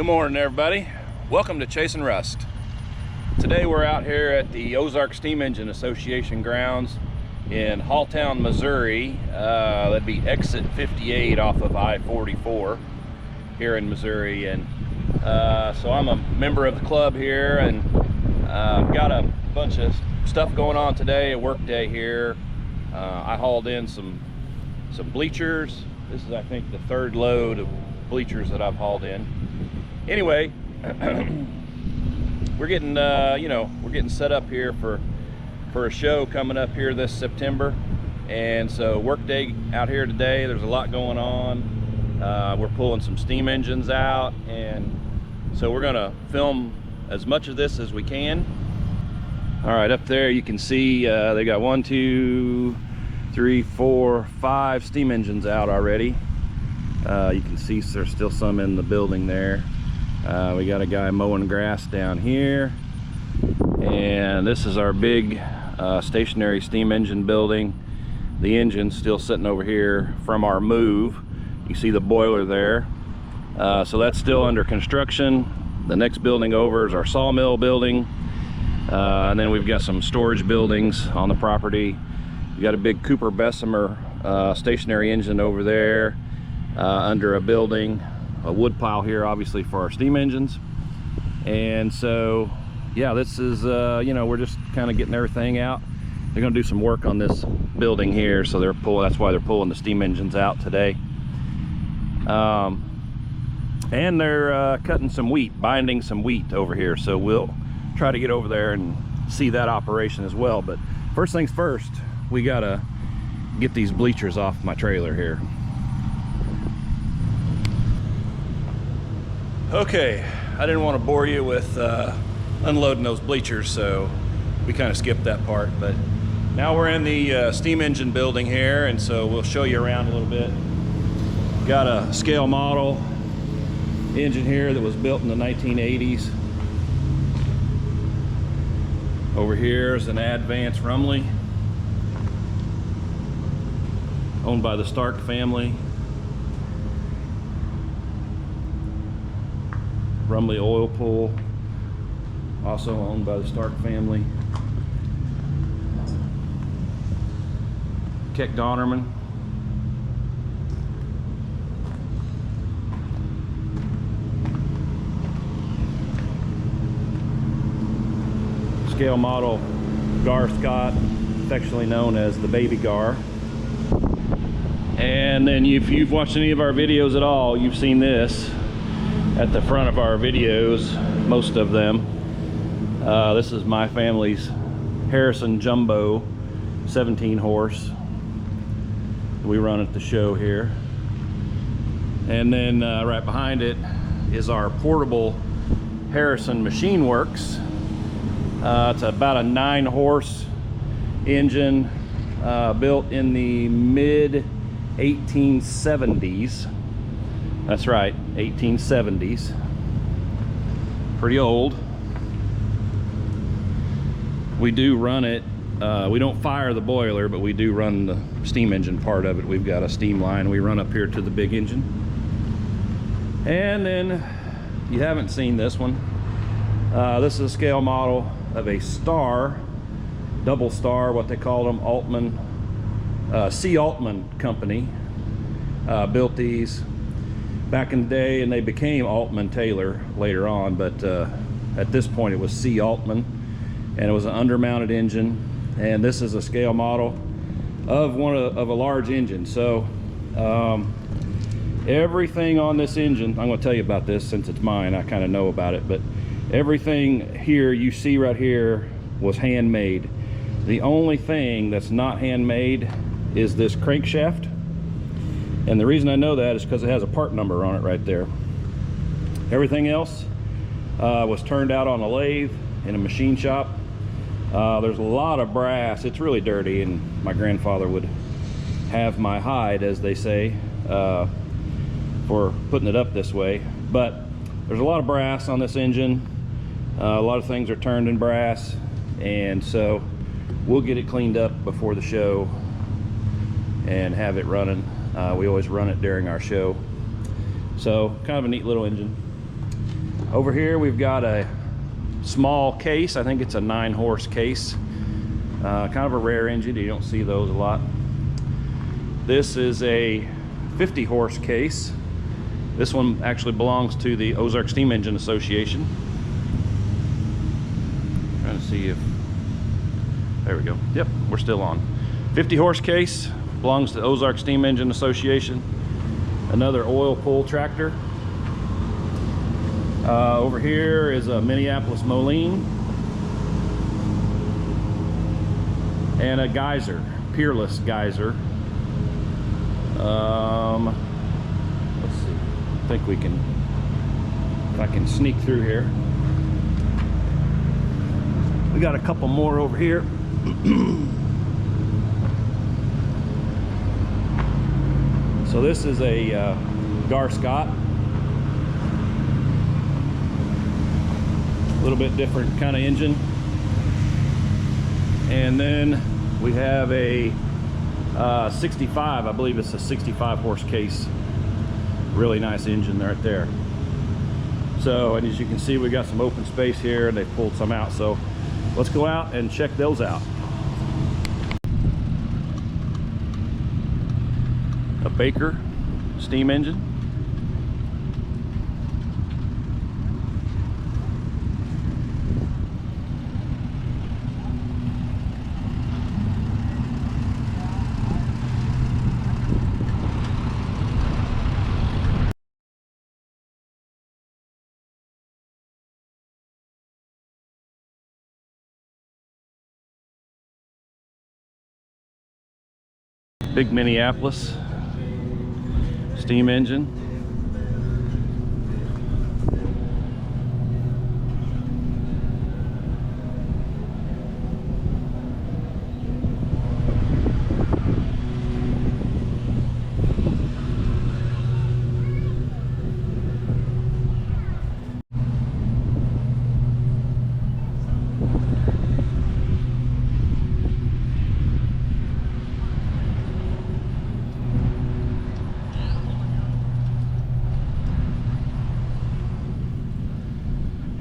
Good morning, everybody. Welcome to Chasing Rust. Today we're out here at the Ozarks Steam Engine Association grounds in Halltown, Missouri. That'd be exit 58 off of I-44 here in Missouri. And so I'm a member of the club here, and got a bunch of stuff going on today, a work day here. I hauled in some bleachers. This is, I think, the third load of bleachers that I've hauled in. Anyway, we're getting we're getting set up here for a show coming up here this September, and so work day out here today. There's a lot going on. We're pulling some steam engines out, and so we're gonna film as much of this as we can. All right, up there you can see they got 1, 2, 3, 4, 5 steam engines out already. You can see there's still some in the building there. We got a guy mowing grass down here, and this is our big stationary steam engine building. The engine's still sitting over here from our move. You see the boiler there, so that's still under construction. The next building over is our sawmill building, and then we've got some storage buildings on the property. We got a big Cooper Bessemer stationary engine over there under a building. A wood pile here, obviously, for our steam engines. And so yeah, this is we're just kind of getting everything out. They're going to do some work on this building here, so that's why they're pulling the steam engines out today. And they're cutting some wheat, binding some wheat over here, so we'll try to get over there and see that operation as well. But first things first, we gotta get these bleachers off my trailer here. Okay, I didn't want to bore you with unloading those bleachers, so we kind of skipped that part. But now we're in the steam engine building here, and so we'll show you around a little bit. Got a scale model engine here that was built in the 1980s. Over here is an Advance Rumley, owned by the Stark family. Rumley oil pool, also owned by the Stark family. Keck Donnerman. Scale model Gar Scott, affectionately known as the Baby Gar. And then if you've watched any of our videos at all, you've seen this at the front of our videos, most of them. This is my family's Harrison Jumbo 17 horse. We run at the show here. And then right behind it is our portable Harrison Machine Works. It's about a 9 horse engine, built in the mid 1870s. That's right, 1870s. Pretty old. We do run it, we don't fire the boiler, but we do run the steam engine part of it. We've got a steam line we run up here to the big engine. And then, you haven't seen this one. This is a scale model of a Star, double Star, what they call them, Altman, C. Altman Company. Built these back in the day, and they became Altman Taylor later on, but at this point it was C. Altman, and it was an undermounted engine. And this is a scale model of a large engine. So everything on this engine, I'm going to tell you about this since it's mine. I kind of know about it, but everything here you see right here was handmade. The only thing that's not handmade is this crankshaft. And the reason I know that is because it has a part number on it right there. Everything else was turned out on a lathe in a machine shop. There's a lot of brass. It's really dirty, and my grandfather would have my hide, as they say, for putting it up this way. But there's a lot of brass on this engine. A lot of things are turned in brass, and so we'll get it cleaned up before the show and have it running. We always run it during our show. So kind of a neat little engine. Over here we've got a small case. I think it's a 9-horse case. Kind of a rare engine. You don't see those a lot. This is a 50-horse case. This one actually belongs to the Ozarks Steam Engine Association. Trying to see if, there we go. Yep, we're still on. 50-horse case, belongs to the Ozarks Steam Engine Association. Another oil pull tractor. Over here is a Minneapolis Moline. And a Gieser, Peerless Gieser. Let's see, I think we can, if I can sneak through here. We got a couple more over here. So this is a Gar Scott. A little bit different kind of engine. And then we have a 65, I believe it's a 65-horse case. Really nice engine right there. So, and as you can see, we got some open space here and they pulled some out. So let's go out and check those out. A Baker steam engine. Big Minneapolis steam engine.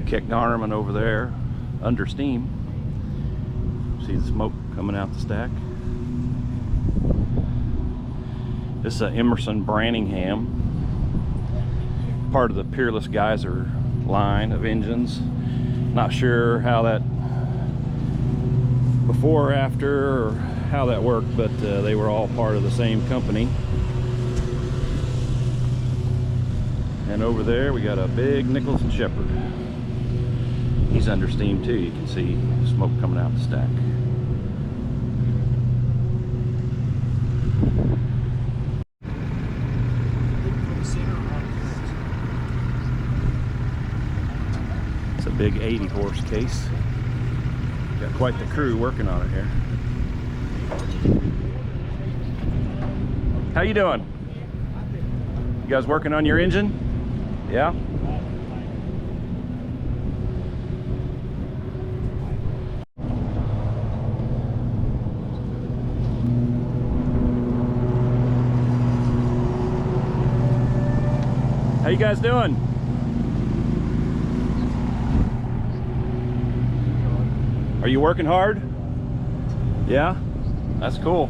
Kick Garmin over there under steam. See the smoke coming out the stack. This is a Emerson Brantingham, part of the Peerless Gieser line of engines. Not sure how that before or after or how that worked, but they were all part of the same company. And over there we got a big Nichols and Shepherd. He's under steam too. You can see smoke coming out the stack. It's a big 80-horse case. Got quite the crew working on it here. How you doing? You guys working on your engine? Yeah? How you guys doing? Are you working hard? Yeah? That's cool.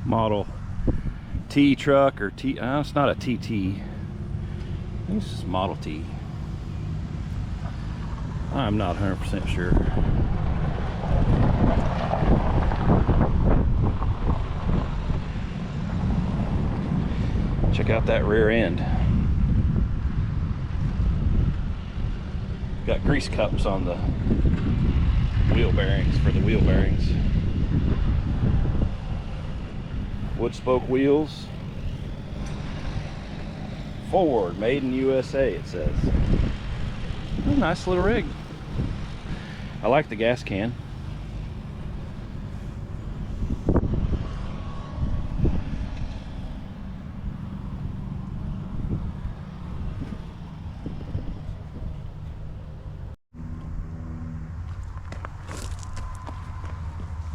Model T truck or T, it's not a TT. I think it's just Model T. I'm not 100% sure. Check out that rear end. Got grease cups on the wheel bearings for the wheel bearings. Wood spoke wheels. Ford, made in USA, it says. Oh, nice little rig. I like the gas can.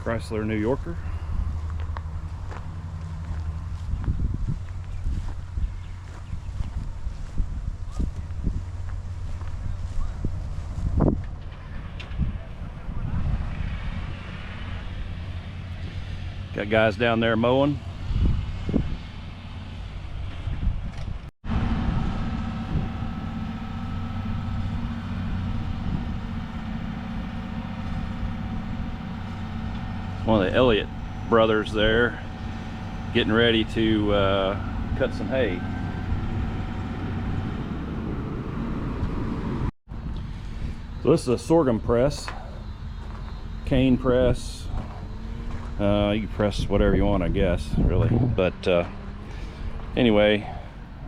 Chrysler New Yorker. Got guys down there mowing. One of the Elliott brothers there getting ready to cut some hay. So this is a sorghum press, cane press. You can press whatever you want, I guess, really. But anyway,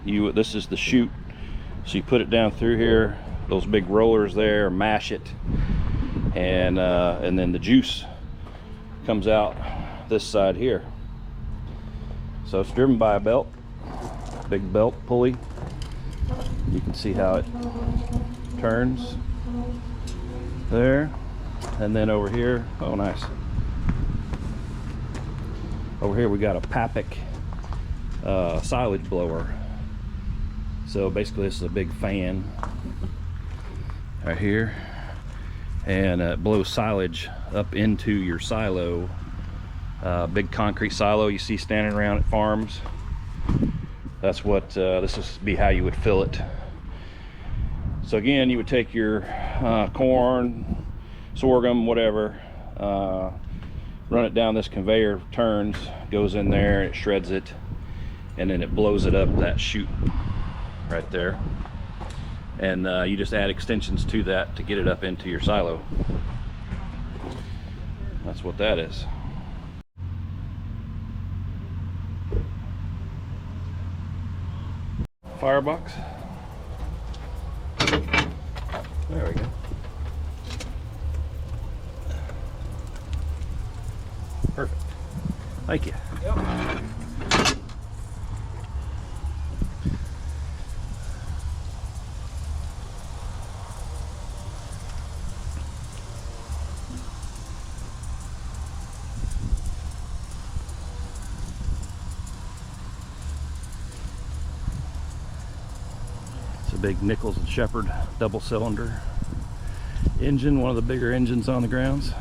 this is the chute. So you put it down through here, those big rollers there, mash it, and then the juice comes out this side here. So it's driven by a belt, big belt pulley. You can see how it turns there, and then over here, oh nice. Over here we got a Papic silage blower. So basically this is a big fan right here, and it blows silage up into your silo. Big concrete silo you see standing around at farms. That's what this would be how you would fill it. So again, you would take your corn, sorghum, whatever, run it down this conveyor, turns, goes in there, it shreds it, and then it blows it up that chute right there. And you just add extensions to that to get it up into your silo. That's what that is. Firebox. There we go. Perfect. Thank you. Yep. It's a big Nichols and Shepard double cylinder engine, one of the bigger engines on the grounds.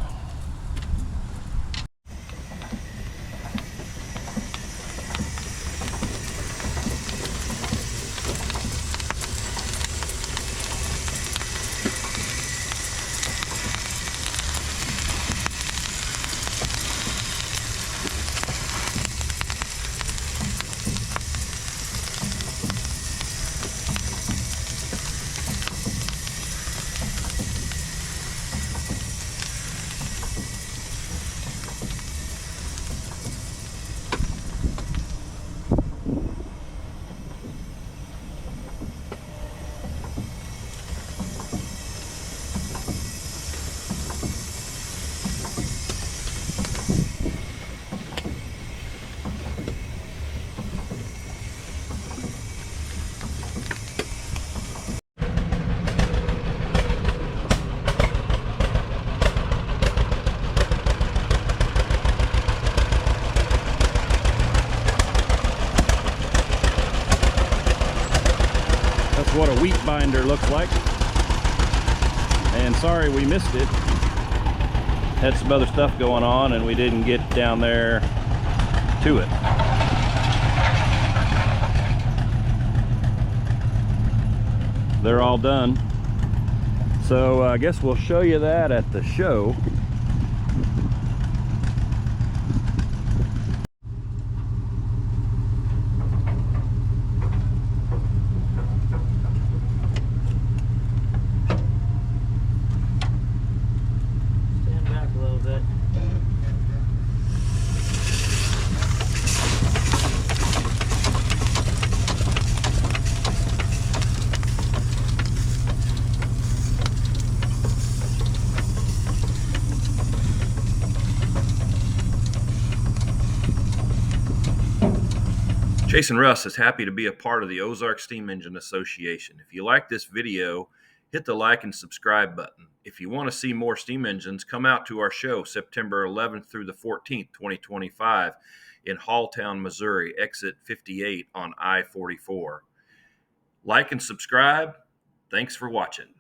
What a wheat binder looks like. And sorry we missed it. Had some other stuff going on and we didn't get down there to it. They're all done. So I guess we'll show you that at the show. Jason Russ is happy to be a part of the Ozarks Steam Engine Association. If you like this video, hit the like and subscribe button. If you want to see more steam engines, come out to our show September 11th through the 14th, 2025 in Halltown, Missouri, exit 58 on I-44. Like and subscribe. Thanks for watching.